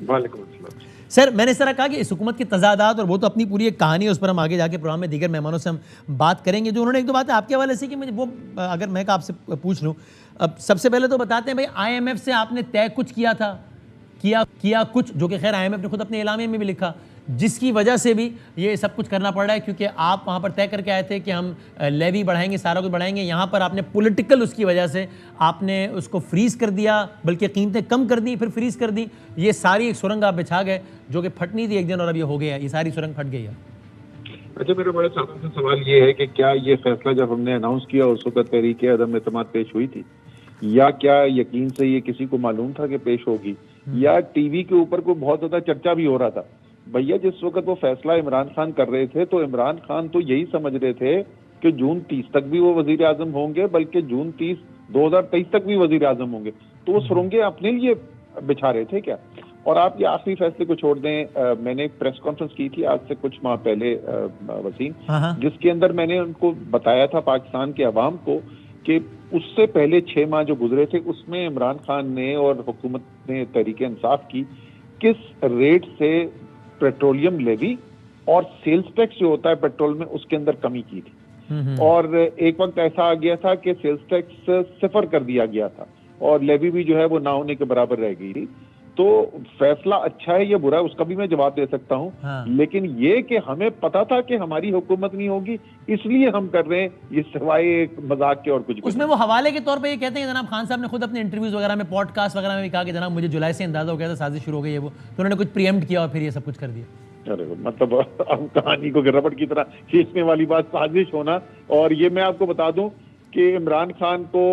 وعلیکم السلام سر، میں نے اس طرح کہا کہ اس حکومت کی تضادات، اور وہ تو اپنی پوری ایک کہانی ہے، اس پر ہم آگے جا کے پروگرام میں دیگر مہمانوں سے ہم بات کریں گے. جو انہوں نے ایک دو باتیں آپ کے حوالے سے کہ مجھے وہ اگر میں آپ سے پوچھ لوں، اب سب سے پہلے تو بتاتے ہیں بھائی آئی ایم ایف سے آپ نے طے کچھ کیا تھا، کیا کچھ، جو کہ خیر آئی ایم ایف نے خود اپنے اعلامیہ میں بھی لکھا، جس کی وجہ سے بھی یہ سب کچھ کرنا پڑ رہا ہے، کیونکہ آپ وہاں پر طے کر کے آئے تھے کہ ہم لیوی بڑھائیں گے، سارا کچھ بڑھائیں گے. یہاں پر آپ نے پولیٹیکل اس کی وجہ سے آپ نے اس کو فریز کر دیا، بلکہ قیمتیں کم کر دی، پھر فریز کر دی. یہ ساری ایک سرنگ آپ بچھا گئے جو کہ پھٹنی تھی ایک دن، اور اب یہ ہو گیا، یہ ساری سرنگ پھٹ گئی ہے. اچھا، میرا بڑا سادہ سا سوال یہ ہے کہ کیا یہ فیصلہ جب ہم نے اناؤنس کیا اس وقت تحریک عدم اعتماد پیش ہوئی تھی، یا کیا یقین سے یہ کسی کو معلوم تھا کہ پیش ہوگی، یا ٹی وی کے اوپر کوئی بہت زیادہ چرچا بھی ہو رہا تھا؟ بھیا جس وقت وہ فیصلہ عمران خان کر رہے تھے تو عمران خان تو یہی سمجھ رہے تھے کہ جون 30 تک بھی وہ وزیر اعظم ہوں گے، بلکہ جون 30 2023 تک بھی وزیر اعظم ہوں گے. تو وہ سرنگیں اپنے لیے بچھا رہے تھے کیا؟ اور آپ یہ آخری فیصلے کو چھوڑ دیں، میں نے ایک پریس کانفرنس کی تھی آج سے کچھ ماہ پہلے وسیم، جس کے اندر میں نے ان کو بتایا تھا پاکستان کے عوام کو کہ اس سے پہلے 6 ماہ جو گزرے تھے اس میں عمران خان نے اور حکومت نے تحریک انصاف کی کس ریٹ سے پیٹرولیم لیوی اور سیلز ٹیکس جو ہوتا ہے پیٹرول میں اس کے اندر کمی کی تھی. اور ایک وقت ایسا آ گیا تھا کہ سیلز ٹیکس 0 کر دیا گیا تھا اور لیوی بھی جو ہے وہ نہ ہونے کے برابر رہ گئی تھی. تو فیصلہ اچھا ہے یا برا ہے اس کا بھی میں جواب دے سکتا ہوں، لیکن یہ کہ ہمیں پتا تھا کہ ہماری حکومت نہیں ہوگی اس لیے ہم کر رہے ہیں، یہ سوائے ایک مذاق کے اور کچھ اس میں وہ حوالے کے طور پہ یہ کہتے ہیں جناب خان صاحب نے خود اپنے انٹرویوز وغیرہ میں، پوڈ کاسٹ وغیرہ میں بھی کہا کہ جناب مجھے جولائی سے اندازہ ہو گیا تھا سازش شروع ہو گئی ہے، وہ تو انہوں نے کچھ پریمپٹ کیا اور پھر یہ سب کچھ کر دیا. ارے مطلب اب کہانی کو ربڑ کی طرح کھینچنے والی بات سازش ہونا. اور یہ میں آپ کو بتا دوں کہ عمران خان کو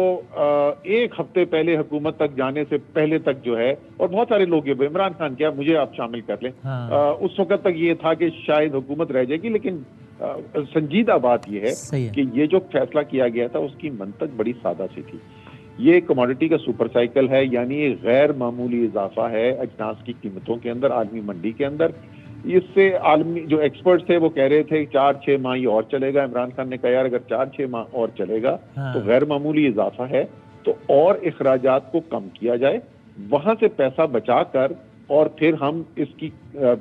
1 ہفتے پہلے حکومت تک جانے سے پہلے تک جو ہے، اور بہت سارے لوگ یہ عمران خان کیا مجھے آپ شامل کر لیں، اس وقت تک یہ تھا کہ شاید حکومت رہ جائے گی. لیکن سنجیدہ بات یہ ہے کہ یہ جو فیصلہ کیا گیا تھا اس کی منطق بڑی سادہ سی تھی. یہ کموڈٹی کا سپر سائیکل ہے، یعنی یہ غیر معمولی اضافہ ہے اجناس کی قیمتوں کے اندر عالمی منڈی کے اندر. اس سے عالمی جو ایکسپرٹس تھے وہ کہہ رہے تھے 4-6 ماہ یہ اور چلے گا. عمران خان نے کہا یار اگر 4-6 ماہ اور چلے گا تو غیر معمولی اضافہ ہے، تو اور اخراجات کو کم کیا جائے، وہاں سے پیسہ بچا کر اور پھر ہم اس کی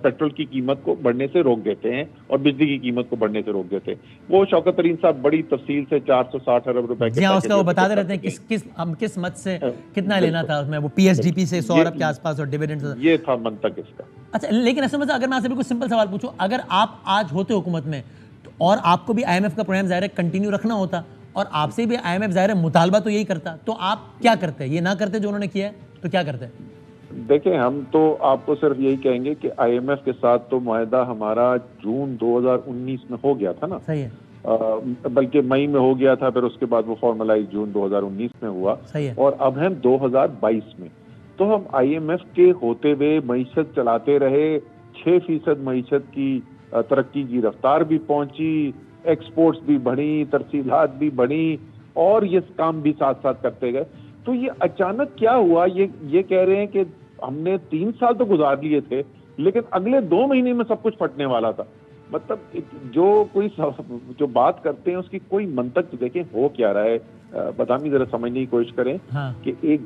پیٹرول کی قیمت کو بڑھنے سے روک دیتے ہیں اور بجلی کی قیمت کو بڑھنے سے روک دیتے ہیں. وہ شوکت ترین صاحب بڑی تفصیل سے 460 ارب روپے کے اس کا وہ بتاتے رہتے ہیں ہم کس مت سے کتنا لینا تھا اس میں، وہ پی ایس ڈی پی سے 100 ارب کے آس پاس اور ڈیویڈنڈ، یہ تھا منطق اس کا. اچھا لیکن اصل میں اگر میں آپ سے بالکل سمپل سوال پوچھوں، اگر آپ آج ہوتے حکومت میں اور آپ کو بھی آئی ایم ایف کا پروگرام ظاہر ہے کنٹینیو رکھنا ہوتا اور آپ سے بھی آئی ایم ایف ظاہر ہے مطالبہ تو یہی کرتا، تو آپ کیا کرتے؟ یہ نہ کرتے جو انہوں نے کیا ہے تو کیا کرتے؟ دیکھیں ہم تو آپ کو صرف یہی کہیں گے کہ آئی ایم ایف کے ساتھ تو معاہدہ ہمارا جون 2019 میں ہو گیا تھا نا، صحیح ہے، بلکہ مئی میں ہو گیا تھا، پھر اس کے بعد وہ فارملائز جون 2019 میں ہوا، اور اب ہم 2022 میں. تو ہم آئی ایم ایف کے ہوتے ہوئے معیشت چلاتے رہے، 6% معیشت کی ترقی کی رفتار بھی پہنچی، ایکسپورٹس بھی بڑھی، ترسیلات بھی بڑھی، اور یہ کام بھی ساتھ ساتھ کرتے گئے. تو یہ اچانک کیا ہوا؟ یہ کہہ رہے ہیں کہ ہم نے 3 سال تو گزار لیے تھے لیکن اگلے 2 مہینے میں سب کچھ پھٹنے والا تھا. مطلب جو بات کرتے ہیں اس کی کوئی منطق تو دیکھیں ہو کیا رہا ہے. بدامی ذرا سمجھنے کی کوشش کریں کہ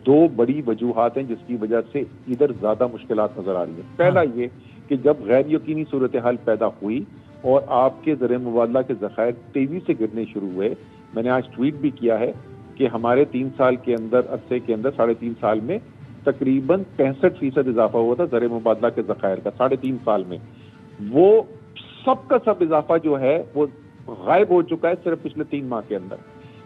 2 بڑی وجوہات ہیں جس کی وجہ سے ادھر زیادہ مشکلات نظر آ رہی ہیں. پہلا یہ کہ جب غیر یقینی صورتحال پیدا ہوئی اور آپ کے زر مبادلہ کے ذخائر تیزی سے گرنے شروع ہوئے، میں نے آج ٹویٹ بھی کیا ہے کہ ہمارے 3 سال کے اندر، عرصے کے اندر 3.5 سال میں تقریباً 65% اضافہ ہوا تھا زر مبادلہ کے ذخائر کا 3.5 سال میں. وہ سب کا سب اضافہ جو ہے وہ غائب ہو چکا ہے صرف پچھلے 3 ماہ کے اندر.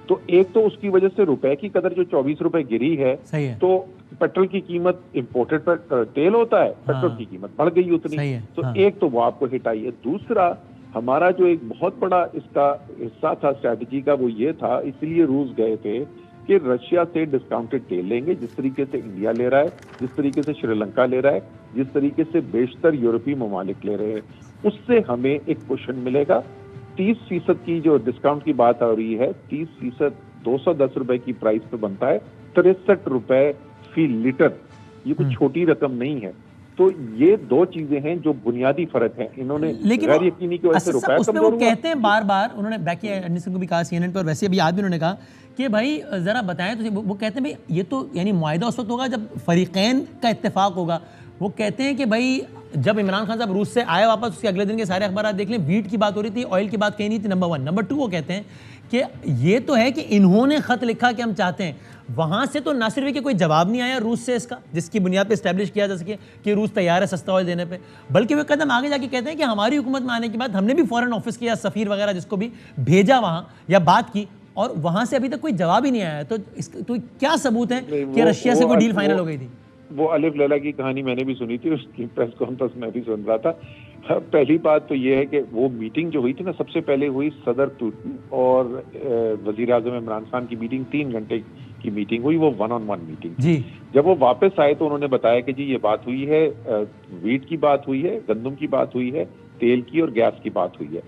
تو ایک تو اس کی وجہ سے روپے کی قدر جو 24 روپے گری ہے، تو پیٹرول کی قیمت، امپورٹڈ پر تیل ہوتا ہے، پیٹرول کی قیمت بڑھ گئی اتنی، تو ایک تو وہ آپ کو ہٹ آئی ہے. دوسرا ہمارا جو ایک بہت بڑا اس کا حصہ تھا اسٹریٹجی کا، وہ یہ تھا، اس لیے روس گئے تھے کہ رشیا سے ڈسکاؤنٹڈ تیل لیں گے جس طریقے سے انڈیا لے رہا ہے، جس طریقے سے شری لنکا لے رہا ہے، جس طریقے سے بیشتر یورپی ممالک لے رہے ہیں، اس سے ہمیں ایک کوشن ملے گا. 30% کی جو ڈسکاؤنٹ کی بات ہو رہی ہے، 30% 210 روپے کی پرائس پہ بنتا ہے 63 روپے فی لیٹر. یہ کوئی چھوٹی رقم نہیں ہے. تو یہ 2 چیزیں ہیں جو بنیادی فرق ہیں. انہوں نے غیر یقینی کی وجہ سے روپے اس میں وہ کہتے ہیں بار بار، انہوں نے بیکی اینڈرسن کو بھی کہا سی این این پہ، اور ویسے بھی آج بھی انہوں نے کہا کہ بھائی ذرا بتائیں تو وہ کہتے ہیں بھائی یہ تو یعنی معاہدہ اس وقت ہوگا جب فریقین کا اتفاق ہوگا. وہ کہتے ہیں کہ بھائی جب عمران خان صاحب روس سے آئے واپس اس کے اگلے دن کے سارے اخبارات دیکھ لیں، ویٹ کی بات ہو رہی تھی، آئل کی بات کہیں نہیں تھی، نمبر 1۔ نمبر 2 وہ کہتے ہیں کہ یہ تو ہے کہ انہوں نے خط لکھا کہ ہم چاہتے ہیں، وہاں سے تو نہ صرف کہ کوئی جواب نہیں آیا روس سے اس کا جس کی بنیاد پہ اسٹیبلش کیا جا سکے کہ روس تیار ہے سستا آئل دینے پہ، بلکہ وہ قدم آگے جا کے کہتے ہیں کہ ہماری حکومت میں آنے کے بعد ہم نے بھی فورن آفس کیا، سفیر وغیرہ جس کو بھی بھیجا وہاں یا بات کی، اور وہاں سے ابھی تک کوئی جواب ہی نہیں آیا۔ تو کیا ثبوت ہے کہ رشیا سے کوئی ڈیل فائنل ہو گئی تھی؟ وہ الف لیلا کی کہانی میں نے بھی سنی تھی، اس کی پریس کانفرنس میں بھی سن رہا تھا۔ پہلی بات تو یہ ہے کہ وہ میٹنگ جو ہوئی تھی نا، سب سے پہلے ہوئی صدر پوتن اور وزیر اعظم عمران خان کی میٹنگ، 3 گھنٹے کی میٹنگ ہوئی، وہ 1-on-1 میٹنگ جی۔ جب وہ واپس آئے تو انہوں نے بتایا کہ جی یہ بات ہوئی ہے، ویٹ کی بات ہوئی ہے، گندم کی بات ہوئی ہے، تیل کی اور گیس کی بات ہوئی ہے۔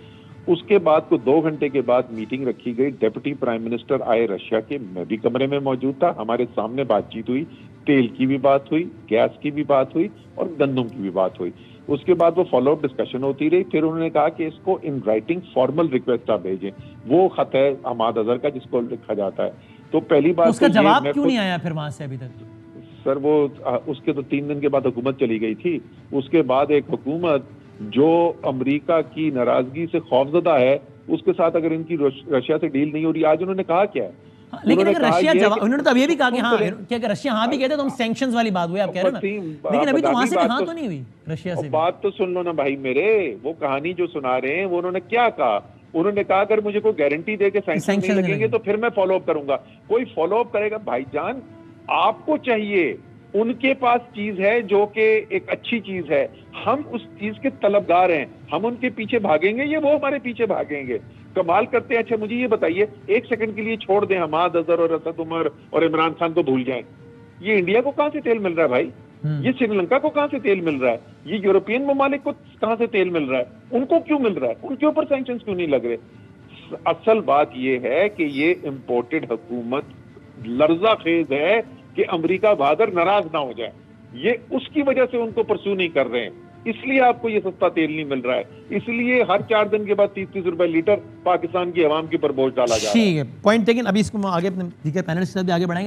اس کے بعد کو 2 گھنٹے کے بعد میٹنگ رکھی گئی، ڈپٹی پرائم منسٹر آئے رشیا کے، میں بھی کمرے میں موجود تھا، ہمارے سامنے بات چیت ہوئی، تیل کی بھی بات ہوئی، گیس کی بھی بات ہوئی اور گندم کی بھی بات ہوئی۔ اس کے بعد وہ فالو اپ ڈسکشن ہوتی رہی، پھر انہوں نے کہا کہ اس کو ان رائٹنگ فارمل ریکویسٹ آپ بھیجیں، وہ خط ہے حماد اظہر کا جس کو لکھا جاتا ہے۔ تو پہلی بات اس کا جواب کیوں نہیں آیا پھر وہاں سے ابھی تک؟ سر وہ اس کے تو 3 دن کے بعد حکومت چلی گئی تھی، اس کے بعد ایک حکومت جو امریکہ کی ناراضگی سے خوفزدہ ہے، اس کے ساتھ اگر ان کی رشیا سے ڈیل نہیں ہو رہی، آج انہوں نے کہا کیا ہے؟ لیکن اگر رشیا جواب، انہوں نے تو اب یہ بھی کہا کہ ہاں کہ اگر رشیا ہاں بھی کہتے تو ہم سینکشنز والی بات ہوئی، آپ کہہ رہے ہیں نا، لیکن ابھی تو وہاں سے بھی ہاں تو نہیں ہوئی رشیا سے۔ بات تو سن لو نا بھائی میرے، وہ کہانی جو سنا رہے ہیں وہ انہوں نے کیا کہا؟ انہوں نے کہا اگر مجھے کوئی گارنٹی دے کے سینکشن نہیں لگیں گے تو پھر میں فالو اپ کروں گا۔ کوئی فالو اپ کرے گا؟ بھائی جان آپ کو چاہیے، ان کے پاس چیز ہے جو کہ ایک اچھی چیز ہے، ہم اس چیز کے طلبگار ہیں، ہم ان کے پیچھے بھاگیں گے یا وہ ہمارے پیچھے بھاگیں گے؟ کمال کرتے ہیں۔ اچھا مجھے یہ بتائیے، 1 سیکنڈ کے لیے چھوڑ دیں حماد اظہر اور اسد عمر اور عمران خان کو بھول جائیں، یہ انڈیا کو کہاں سے تیل مل رہا ہے بھائی؟ یہ سری لنکا کو کہاں سے تیل مل رہا ہے؟ یہ یورپین ممالک کو کہاں سے تیل مل رہا ہے؟ ان کو کیوں مل رہا ہے؟ ان کے اوپر سینکشنز کیوں نہیں لگ رہے؟ اصل بات یہ ہے کہ یہ امپورٹڈ حکومت لرزہ خیز ہے کہ امریکہ بہادر ناراض نہ ہو جائے، یہ اس کی وجہ سے ان کو پرسو نہیں کر رہے ہیں، اس لیے آپ کو یہ سستا تیل نہیں مل رہا ہے، اس لیے ہر 4 دن کے بعد 30-30 روپے لیٹر پاکستان کی عوام کے اوپر بوجھ ڈالا جا رہا ہے۔ ٹھیک ہے، پوائنٹ ٹیکن۔ ابھی اس کو آگے اپنے دیگر پینلسٹ بھی آگے بڑھائیں گے۔